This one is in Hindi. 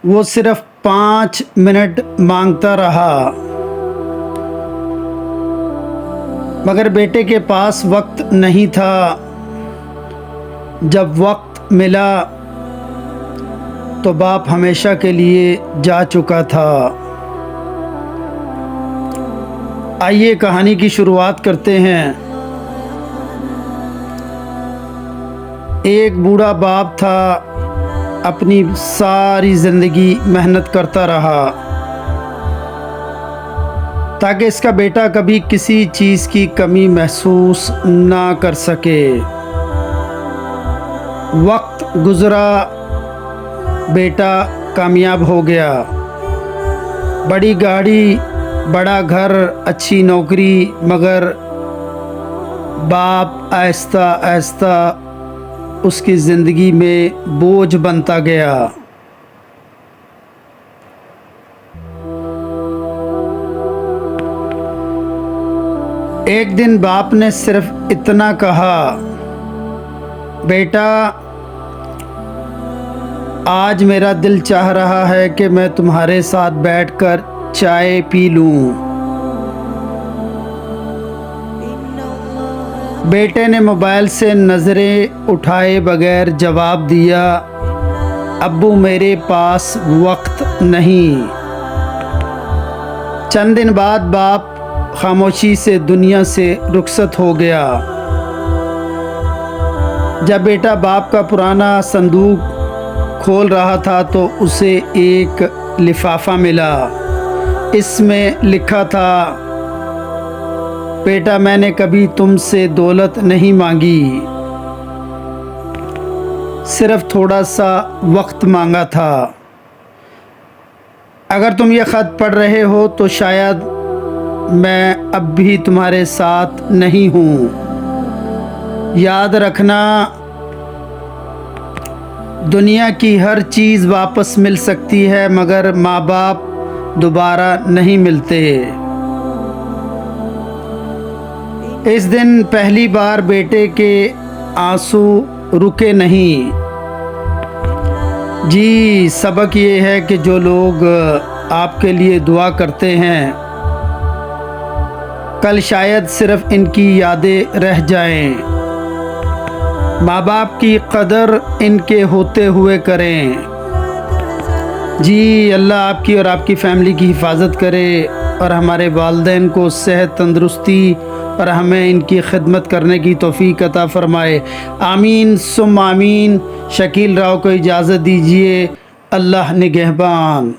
वो सिर्फ 5 मिनट मांगता रहा, मगर बेटे के पास वक्त नहीं था। जब वक्त मिला तो बाप हमेशा के लिए जा चुका था। आइए कहानी की शुरुआत करते हैं। एक बूढ़ा बाप था, अपनी सारी ज़िंदगी मेहनत करता रहा ताकि इसका बेटा कभी किसी चीज़ की कमी महसूस ना कर सके। वक्त गुज़रा, बेटा कामयाब हो गया। बड़ी गाड़ी, बड़ा घर, अच्छी नौकरी, मगर बाप आहिस्ता आहिस्ता उसकी ज़िंदगी में बोझ बनता गया। एक दिन बाप ने सिर्फ इतना कहा, बेटा आज मेरा दिल चाह रहा है कि मैं तुम्हारे साथ बैठकर चाय पी लूं। बेटे ने मोबाइल से नज़रें उठाए बगैर जवाब दिया, अब्बू मेरे पास वक्त नहीं। चंद दिन बाद बाप खामोशी से दुनिया से रुखसत हो गया। जब बेटा बाप का पुराना संदूक खोल रहा था तो उसे एक लिफाफा मिला। इसमें लिखा था, बेटा मैंने कभी तुमसे दौलत नहीं मांगी, सिर्फ थोड़ा सा वक्त मांगा था। अगर तुम ये ख़त पढ़ रहे हो तो शायद मैं अब भी तुम्हारे साथ नहीं हूँ। याद रखना, दुनिया की हर चीज़ वापस मिल सकती है मगर माँ बाप दोबारा नहीं मिलते। इस दिन पहली बार बेटे के आंसू रुके नहीं। जी, सबक ये है कि जो लोग आपके लिए दुआ करते हैं, कल शायद सिर्फ इनकी यादें रह जाएं। माँ बाप की कदर इनके होते हुए करें। जी, अल्लाह आपकी और आपकी फ़ैमिली की हिफाजत करे और हमारे वालिदैन को सेहत, तंदुरुस्ती और हमें इनकी खिदमत करने की तौफीक अता फ़रमाए। आमीन सुम आमीन। शकील राव को इजाज़त दीजिए। अल्लाह निगहबान।